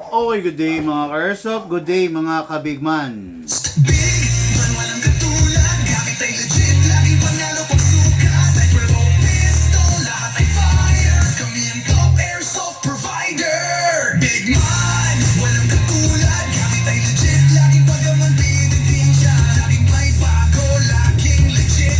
Okay, good day mga ka-airsoft, good day mga kabigman. Big man, walang katulad. Gamit ay legit, laging panalo pag suka. Sniper o pistol, lahat ay fire. Kami ang top airsoft provider. Big man, walang katulad. Gamit ay legit, laging pagaman pinipin siya. Laging may bago, laging legit.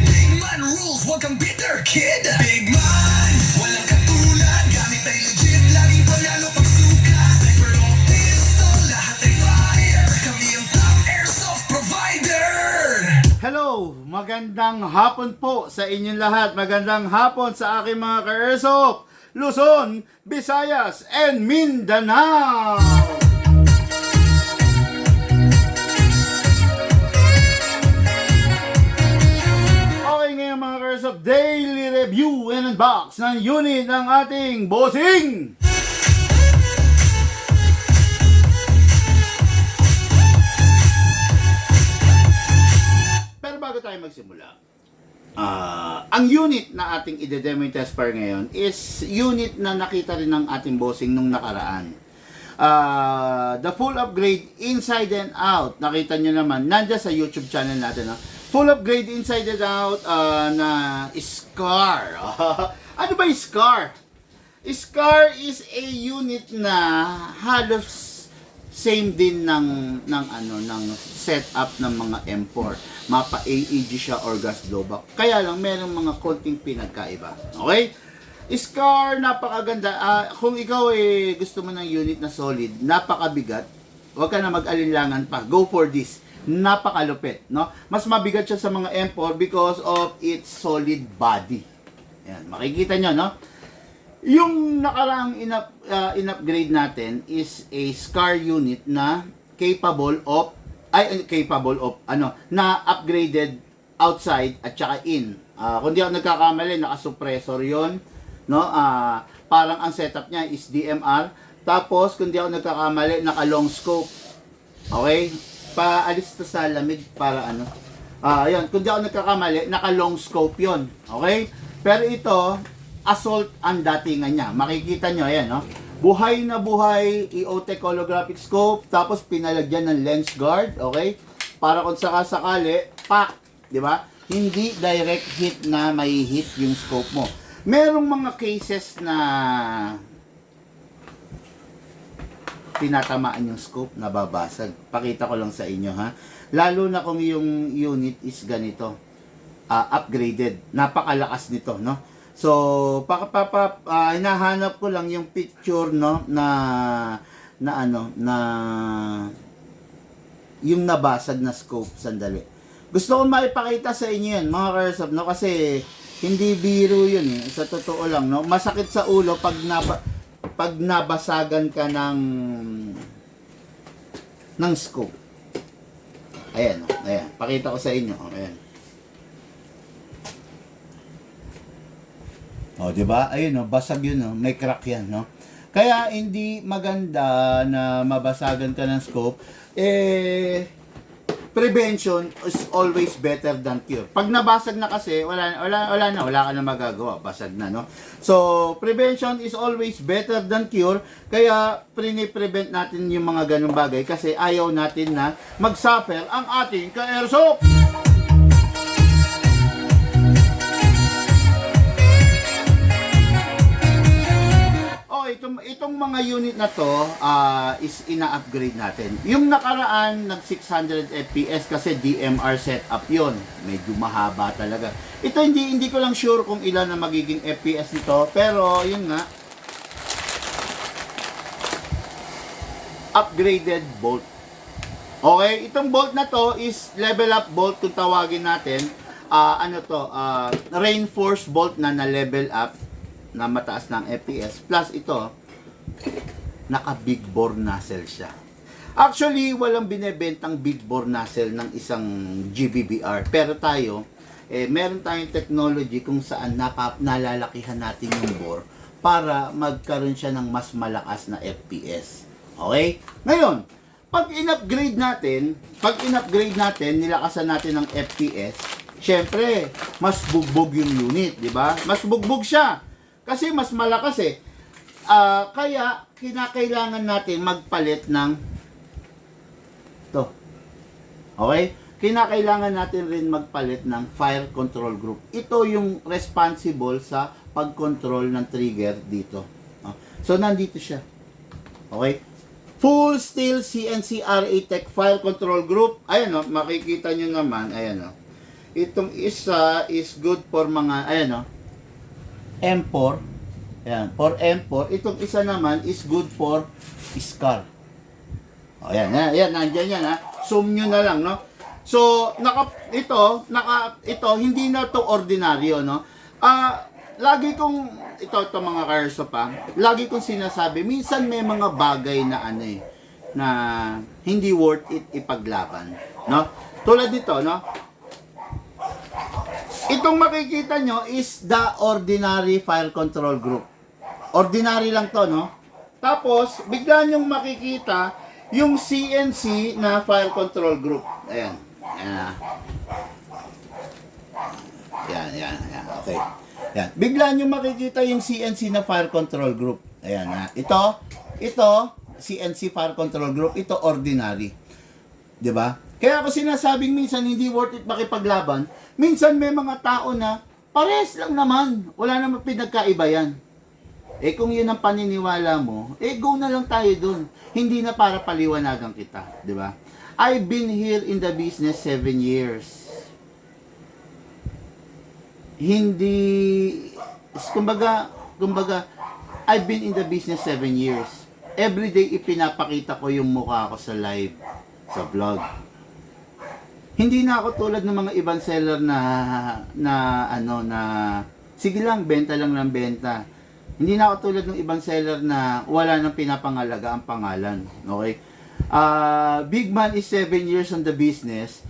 Big man rules, wag kang bitter kid. Big man, walang katulad. Gamit ay legit, laging panalo pag suka. Sniper o pistol, lahat ay fire. Kami ang top airsoft provider. Hello, magandang hapon po sa inyong lahat. Magandang hapon sa aking mga ka-airsoft, Luzon, Visayas, and Mindanao. Okay ngayon mga ka-airsoft, daily review and unbox ng unit ng ating bossing. Pero bago tayo magsimula, ang unit na ating ide-demo test fire ngayon is unit na nakita rin ng ating bossing nung nakaraan. The full upgrade inside and out, nakita nyo naman, nandiyan sa YouTube channel natin. Full upgrade inside and out na Scar. Ano ba yung Scar? Scar is a unit na halos same din ng setup ng mga M4. Mapa AEG siya or gas blowback. Kaya lang merong mga konting pinagkaiba. Okay? Scar, napakaganda. Kung ikaw gusto mo ng unit na solid, napakabigat, huwag ka na mag-alinlangan pa. Go for this. Napakalupit, no? Mas mabigat siya sa mga M4 because of its solid body. Yan, makikita nyo, no? Yung nakaraang in-upgrade natin is a Scar unit na capable of na upgraded outside at saka in. Kung di ako nagkakamali, naka-suppressor yon, no? Parang ang setup niya is DMR. Tapos kung di ako nagkakamali, naka-long scope. Okay? Paalis to sa lamig para ayun, kung di ako nagkakamali, naka-long scope yon. Okay? Pero ito, assault ang datingan niya. Makikita nyo, ayan, no? Buhay na buhay, EOTech holographic scope, tapos pinalagyan ng lens guard, okay? Para kung sakasakali, pak, di ba? Hindi direct hit na may hit yung scope mo. Merong mga cases na tinatamaan yung scope, nababasag. Pakita ko lang sa inyo, ha? Lalo na kung yung unit is ganito, upgraded. Napakalakas nito, no? So, hinahanap ko lang yung picture, no, na yung nabasag na scope. Sandali. Gusto ko maipakita sa inyo yan, mga ka-airsoft, no, kasi hindi biro yun, eh. Sa totoo lang, no, masakit sa ulo pag nabasagan ka ng scope. Ayan, no, ayan. Pakita ko sa inyo, ayan. Oh, 'di ba? Ayun, no, basag 'yun, no. May crack 'yan, no. Kaya hindi maganda na mabasagan ka ng scope. Prevention is always better than cure. Pag nabasag na kasi, wala ka na magagawa, basag na, no. So, prevention is always better than cure. Kaya prevent natin yung mga ganung bagay kasi ayaw natin na mag-suffer ang ating ka-airsoft. Itong mga unit na to is ina-upgrade natin. Yung nakaraan nag 600 FPS kasi DMR setup yon. Medyo mahaba talaga. Ito hindi ko lang sure kung ilan na magiging FPS nito, pero yun nga, upgraded bolt. Okay, itong bolt na to is level up bolt kung tawagin natin. Reinforced bolt na level up na mataas ng FPS. Plus ito, naka big bore nozzle siya. Actually, walang binebentang big bore nozzle ng isang GBBR. Pero tayo, meron tayong technology kung saan nalalakihan natin yung bore para magkaroon siya ng mas malakas na FPS. Okay? Ngayon, pag in-upgrade natin, nilakasan natin ng FPS, syempre, mas bugbog yung unit, di ba? Mas bugbog siya. Kasi mas malakas eh. Kaya kinakailangan natin magpalit ng to. Okay? Kinakailangan natin rin magpalit ng fire control group. Ito yung responsible sa pag-control ng trigger dito. So, nandito siya. Okay? Full steel CNC RA Tech fire control group. Ayan o, makikita nyo naman. Ayan o. Itong isa is good for mga, ayan o, M4. Ayan, for M4. Itong isa naman is good for SCAR. O, ayan, ayan, nandyan yan ha. Zoom nyo na lang, no? So, ito, hindi na to ordinaryo, no? Lagi kong, ito mga karso pa, lagi kong sinasabi, minsan may mga bagay na na hindi worth it ipaglaban, no? Tulad nito, no? Itong makikita nyo is the ordinary fire control group. Ordinary lang to, no? Tapos, bigla nyong makikita yung CNC na fire control group. Ayan. Ayan. Okay. Ayan. Bigla nyo makikita yung CNC na fire control group. Ayan ha. Ito, CNC fire control group. Ito, ordinary. 'Di ba? Kaya ako sinasabing minsan hindi worth it makipaglaban. Minsan may mga tao na pares lang naman. Wala namang pinagkaiba yan. Kung yun ang paniniwala mo, go na lang tayo dun. Hindi na para paliwanagan kita, 'di ba? I've been here in the business 7 years. Hindi, kumbaga, I've been in the business 7 years. Every day ipinapakita ko yung mukha ko sa live, sa vlog. Hindi na ako tulad ng mga ibang seller na sige lang, benta lang ng benta. Hindi na ako tulad ng ibang seller na wala nang pinapangalaga ang pangalan. Okay? Big man is 7 years on the business.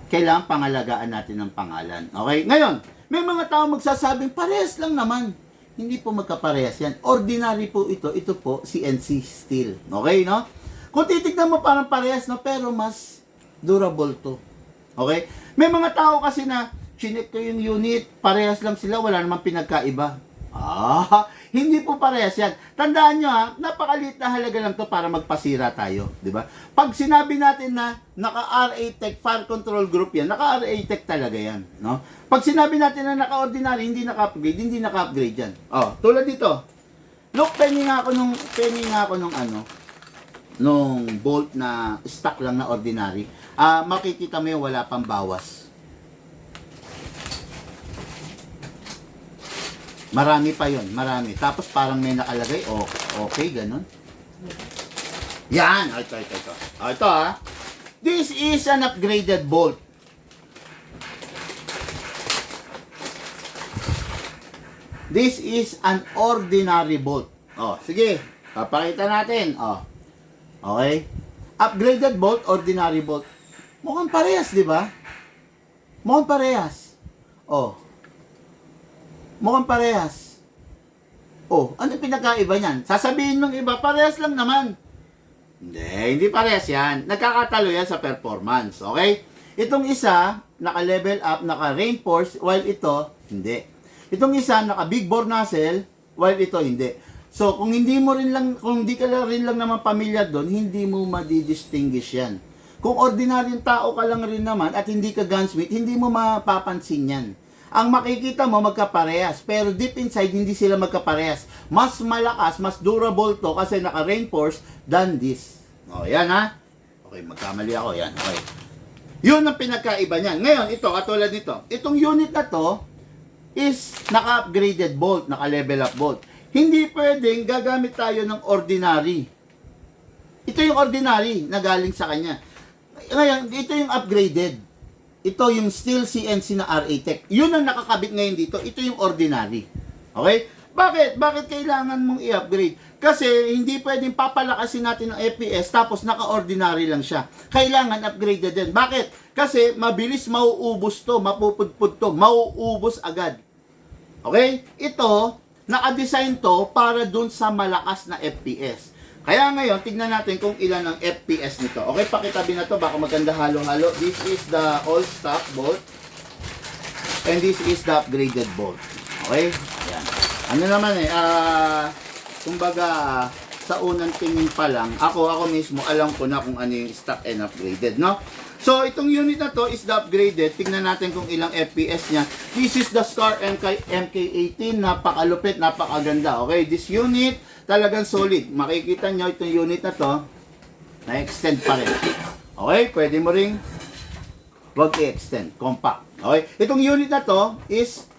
Kailangan pangalagaan natin ang pangalan. Okay? Ngayon, may mga tao magsasabing, parehas lang naman. Hindi po magkaparehas yan. Ordinary po ito. Ito po, CNC steel. Okay, no? Kung titignan mo parang parehas, no? Pero mas durable to. Okay? May mga tao kasi na, chinek ko yung unit, parehas lang sila, wala namang pinagkaiba. Hindi po parehas yan. Tandaan nyo ha, napakaliit na halaga lang to para magpasira tayo, di ba? Pag sinabi natin na naka-RA Tech Fire Control Group yan, naka-RA Tech talaga yan, no? Pag sinabi natin na naka-ordinary, hindi naka-upgrade yan. Tulad dito. Look, penny nga ako nung bolt na stock lang na ordinary. Makikita mo yung wala pang bawas. Marami pa yon, marami. Tapos parang may nakalagay, okay, ganun. Yan, ito. Ito ha. This is an upgraded bolt. This is an ordinary bolt. Sige, papakita natin. Okay. Upgraded bolt, ordinary bolt. Mukhang parehas, di ba? Mukhang parehas. Mukhang parehas. Ano pinagkaiba niyan? Sasabihin ng iba, parehas lang naman. Hindi parehas yan. Nagkakatalo yan sa performance. Okay? Itong isa, naka-level up, naka-reinforce, while ito, hindi. Itong isa, naka-big bore nozzle, while ito, hindi. So, kung hindi ka rin lang naman pamilyar doon, hindi mo madidistinguish yan. Kung ordinaryong tao ka lang rin naman at hindi ka gunsmith, hindi mo mapapansin yan. Ang makikita mo magkaparehas, pero deep inside hindi sila magkaparehas. Mas malakas, mas durable to kasi naka-reinforce than this. Yan ha. Okay, magkamali ako. Yan, okay. Yun ang pinagkaiba niyan. Ngayon, ito, katulad nito. Itong unit na to is naka-upgraded bolt, naka-level up bolt. Hindi pwedeng gagamit tayo ng ordinary. Ito yung ordinary na galing sa kanya. Ngayon, ito yung upgraded. Ito yung steel CNC na RA Tech. Yun ang nakakabit ngayon dito. Ito yung ordinary. Okay? Bakit? Bakit kailangan mong i-upgrade? Kasi hindi pwedeng papalakasin natin ang FPS tapos naka-ordinary lang siya. Kailangan upgraded din. Bakit? Kasi mabilis mauubos to, mapupudpud to, mauubos agad. Okay? Ito, naka-design to para dun sa malakas na FPS. Kaya ngayon, tignan natin kung ilan ang FPS nito. Okay, pakitabi na to, baka maganda halo-halo. This is the all stock bolt. And this is the upgraded bolt. Okay? Ayan. Ano naman kumbaga, sa unang tingin pa lang, ako mismo, alam ko na kung ano yung stock and upgraded, no? So, itong unit na to is the upgraded. Tingnan natin kung ilang FPS niya. This is the Scar MK18. Napakalupit, napakaganda. Okay, this unit, talagang solid. Makikita nyo itong unit na to, na-extend pa rin. Okay, pwede mo ring wag i-extend. Compact. Okay, itong unit na to is,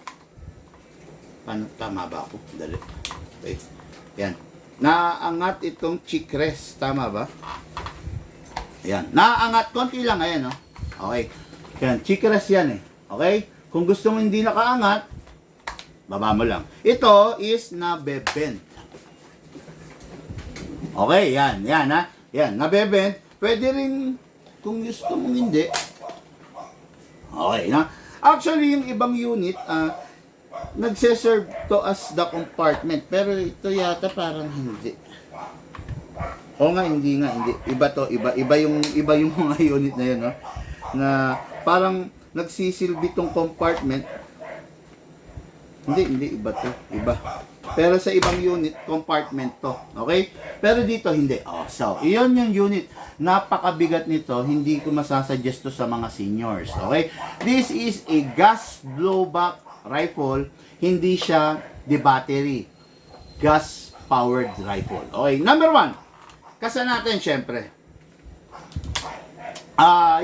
paano, tama ba ako? Dali. Okay, yan. Naangat itong chickrest. Tama ba? Ayan. Naangat. Konti lang. Ayan, no? Okay. Yan. Chickrest yan, eh. Okay? Kung gusto mo hindi nakaangat, baba mo lang. Ito is nabebend. Okay. Yan. Yan, ha? Yan. Nabebend. Pwede rin, kung gusto mong hindi. Okay, na? Actually, yung ibang unit, nagse-serve to as the compartment, pero ito yata parang hindi. O nga, hindi. Iba to, iba yung mga unit na yun, no? Na parang nagsisilbi tong compartment. Hindi iba to, iba. Pero sa ibang unit, compartment to. Okay? Pero dito hindi. Oh, so, iyon yung unit. Napakabigat nito, hindi ko masasuggest to sa mga seniors. Okay? This is a gas blowback rifle, hindi siya the battery. Gas powered rifle. Okay, number 1. Kasa natin syempre.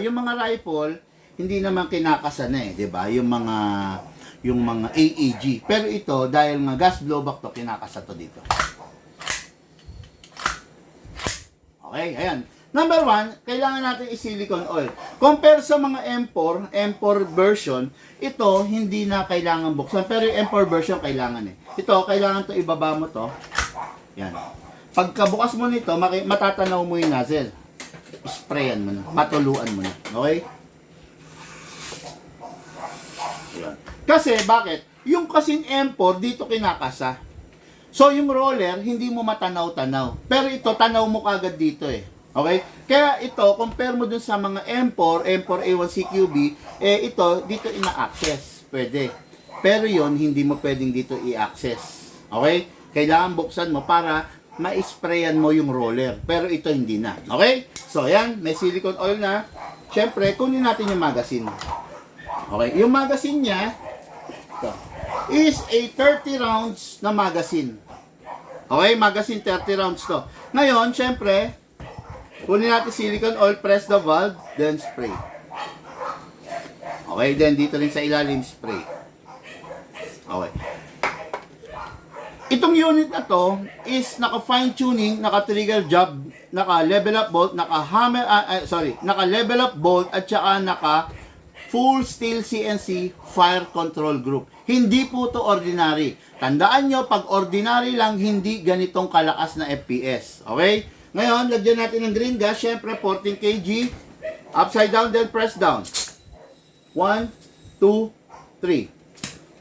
Yung mga rifle, hindi naman kinakasa na, 'di ba? Yung mga AAG. Pero ito dahil nga gas blowback to, kinakasa to dito. Okay, ayan. Number 1, kailangan natin i-silicone oil. Compare sa mga M4 version, ito hindi na kailangan buksan. Pero yung M4 version kailangan eh. Ito, kailangan to ibaba mo to. Yan. Pagkabukas mo nito, matatanaw mo yung nozzle. Sprayan mo na. Patuluan mo na. Okay? Yan. Kasi, bakit? Yung kasing M4, dito kinakasa. So, yung roller, hindi mo matanaw-tanaw. Pero ito, tanaw mo kagad dito eh. Okay? Kaya ito, compare mo dun sa mga M4 A1 CQB, ito, dito ina-access. Pwede. Pero yon hindi mo pwedeng dito i-access. Okay? Kailangan buksan mo para ma-sprayan mo yung roller. Pero ito hindi na. Okay? So, yan. May silicone oil na. Siyempre, kunin natin yung magazine. Okay? Yung magazine niya, ito, is a 30 rounds na magazine. Okay? Magazine 30 rounds to. Ngayon, siyempre, kunin natin silicone oil, press the valve, then spray. Okay, then dito rin sa ilalim, spray. Okay. Itong unit na to is naka-fine tuning, naka-trigger job, naka-level up bolt, naka-level up bolt at saka naka-full steel CNC fire control group. Hindi po to ordinary. Tandaan nyo, pag ordinary lang, hindi ganitong kalakas na FPS. Okay? Ngayon, lagyan natin ng green gas. Siyempre, 14 kg. Upside down, then press down. 1, 2, 3.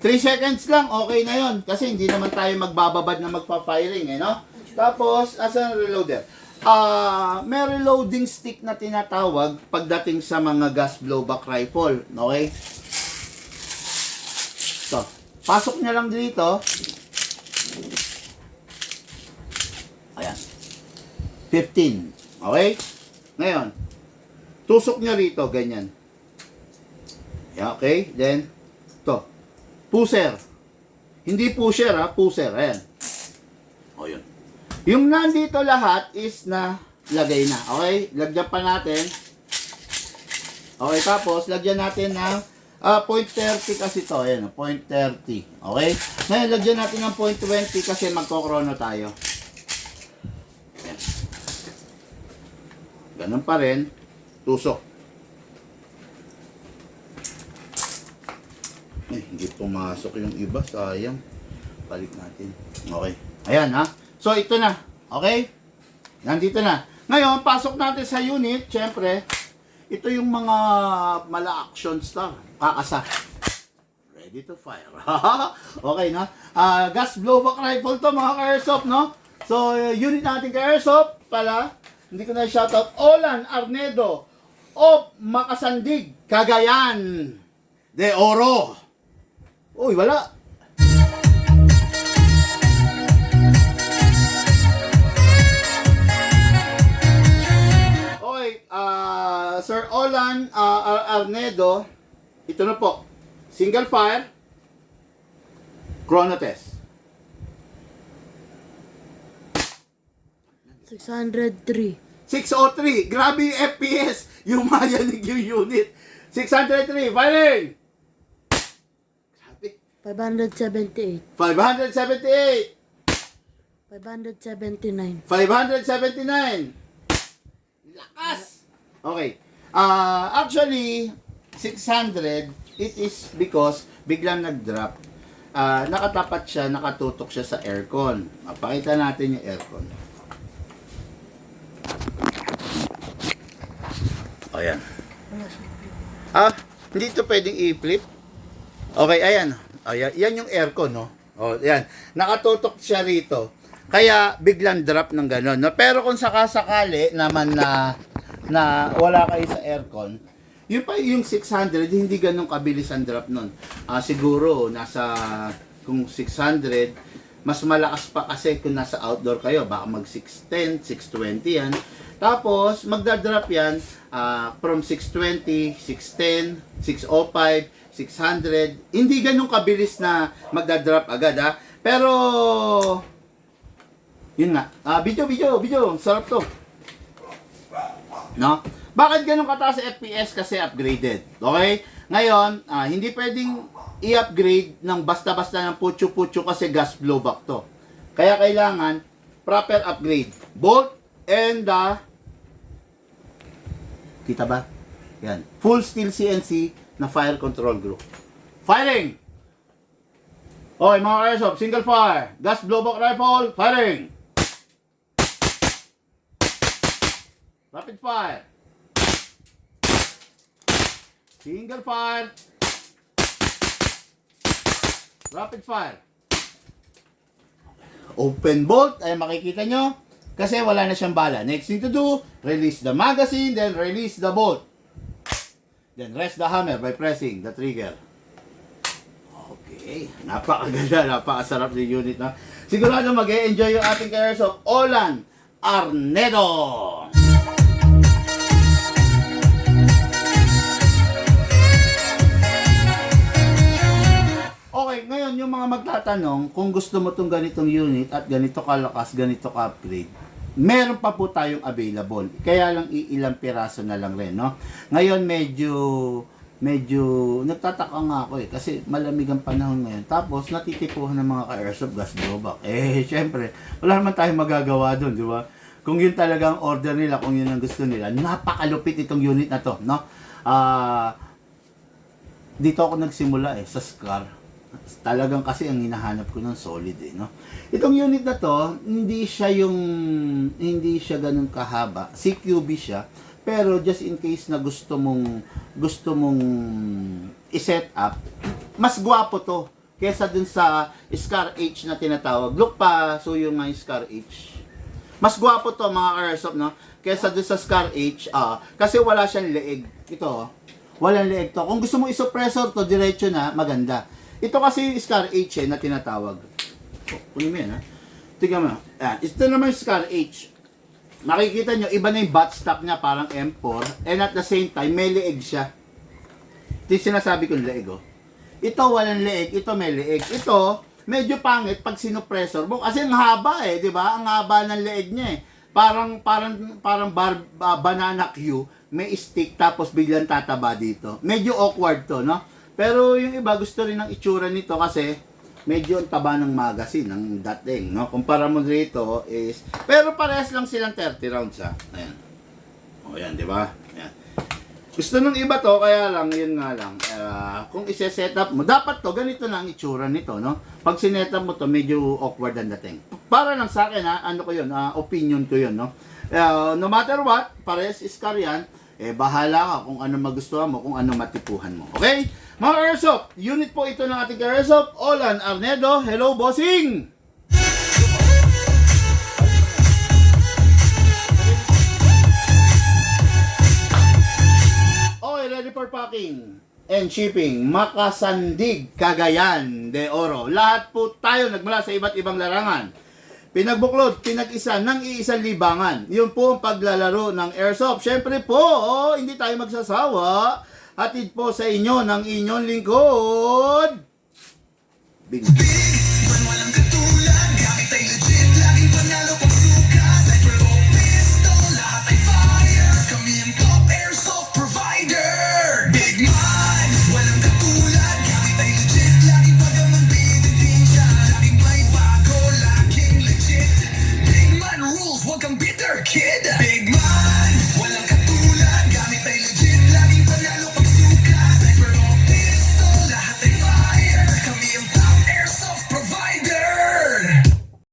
3 seconds lang, okay na yon. Kasi hindi naman tayo magbababad na magpa-firing, eh, no? Tapos, asan ang reloader? May reloading stick na tinatawag pagdating sa mga gas blowback rifle. Okay? So, pasok niya lang dito. Ayan. 15. Okay? Ngayon, tusok niya rito, ganyan. Yeah, okay? Then, to. Pusher. Hindi pusher, ha? Pusher. Ayan. O, yun. Yung nandito lahat is na lagay na. Okay? Lagyan pa natin. Okay, tapos, lagyan natin ng 0.30 kasi to. Ayan, 0.30. Okay? Ngayon, lagyan natin ng 0.20 kasi magkokrono tayo. Ganun pa rin, tusok. Hindi pumasok yung iba, sayang. Balik natin. Okay. Ayan, ha. So, ito na. Okay? Nandito na. Ngayon, pasok natin sa unit. Siyempre, ito yung mga mala-action star. Kakasa. Ready to fire. Okay, na. Gas blowback rifle to, mga ka-airsoft, no? So, unit natin ka-airsoft pala. Hindi ko na shoutout. Olan Arnedo of Makasandig, Cagayan de Oro. Uy, wala. Sir Olan Arnedo, ito na po. Single fire, chrono test. 603. 603. Grabe yung FPS. Yung mayanig yung unit. 603. Firing! Grabe. 578. 578. 579. 579. Lakas! Okay. Actually, 600, it is because biglang nag-drop. Nakatapat siya, nakatutok siya sa aircon. Pakita natin yung aircon. Ayan. Hindi ito pwedeng i-flip. Okay, ayan. Ayan, yan yung aircon, no? O, ayan. Nakatutok siya rito. Kaya, biglang drop ng gano'n, no? Pero kung sakasakali naman na wala kayo sa aircon, yun pa yung 600, hindi ganun kabilis ang drop nun. Siguro, kung 600, mas malakas pa kasi kung nasa outdoor kayo, baka mag 610, 620 yan. Tapos, magdadrop yan from 620, 610, 605, 600. Hindi ganun kabilis na magdadrop agad, ha? Pero, yun nga. Video. Sarap to. No? Bakit ganun kataas sa FPS? Kasi upgraded. Okay? Ngayon, hindi pwedeng i-upgrade ng basta-basta ng putyo-putyo kasi gas blowback to. Kaya kailangan proper upgrade. Bolt and kita ba? Yan. Full steel CNC na fire control group. Firing! Okay, mga airsoft, single fire. Gas blowback rifle, firing! Rapid fire. Single fire. Rapid fire. Open bolt, ay makikita nyo. Kasi wala na siyang bala. Next thing to do, release the magazine, then release the bolt. Then rest the hammer by pressing the trigger. Okay. Napakaganda, napakasarap ng unit na. Sigurado mag-e-enjoy yung ating airsoft Olan Arnedo. Okay, ngayon yung mga magtatanong kung gusto mo tong ganitong unit at ganito kalakas, ganito ka-upgrade, meron pa po tayong available. Kaya lang ilang piraso na lang rin, no? Ngayon medyo nagtataka nga ako kasi malamig ang panahon ngayon. Tapos natitipuhan ng mga ka-airsoft gas blowback. Syempre, wala naman tayong magagawa doon, di ba? Kung yun talaga ang order nila, kung yun ang gusto nila, napakalupit itong unit na to, no? Dito ako nagsimula sa SCAR. Talagang kasi ang hinahanap ko ng solid no. Itong unit na to, hindi siya ganun kahaba. CQB siya, pero just in case na gusto mong i-set up, mas gwapo to kaysa dun sa SCAR H na tinatawag. Look pa, so yung SCAR H. Mas gwapo to mga airsoft, no, kaysa dun sa SCAR H, kasi wala siyang leeg. Ito, walang leeg to. Kung gusto mo i-suppressor to, diretso na, maganda. Ito kasi SCAR H na tinatawag. Kunin mo yan, ha. Tingnan mo. Ito naman yung SCAR H. Makikita nyo, iba na yung buttstock niya, parang M4. And at the same time, may leeg siya. Ito yung sinasabi kong leeg, Ito walang leeg, ito may leeg. Ito, medyo pangit pag sinupressor mo. Kasi ang haba di ba? Ang haba ng leeg niya Parang banana Q, may stick tapos biglang tataba dito. Medyo awkward to, no? Pero yung iba gusto rin ng itsura nito kasi medyo ang taba ng magazine, ng dating, no? Kumpara mo rito is, pero parehas lang silang 30 rounds, Ayan. O, yan, di ba? Ayan. Gusto nung iba to, kaya lang, yun nga lang, kung ise-set up mo, dapat to, ganito na ang itsura nito, no? Pag sinet up mo to, medyo awkward ang dating. Para lang sa akin, ano ko yun, opinion ko yun, no? No matter what, parehas SCAR yan, bahala ka kung ano magustuhan mo, kung ano matipuhan mo. Okay? Mga airsoft, unit po ito ng ating airsoft, Olan Arnedo. Hello, bossing! Okay, ready for packing and shipping. Makasandig, Cagayan de Oro. Lahat po tayo nagmula sa iba't ibang larangan. Pinagbuklod, pinag-isa ng iisang libangan. Yun po ang paglalaro ng airsoft. Siyempre po, hindi tayo magsasawa. Hatid po sa inyo ng inyong lingkod. Bing. Iban walang katulad, gamit ay legit, laging panalo pag sukat. Sniper o pistol, lahat ay fire. Kami ang top airsoft provider. Big Mike.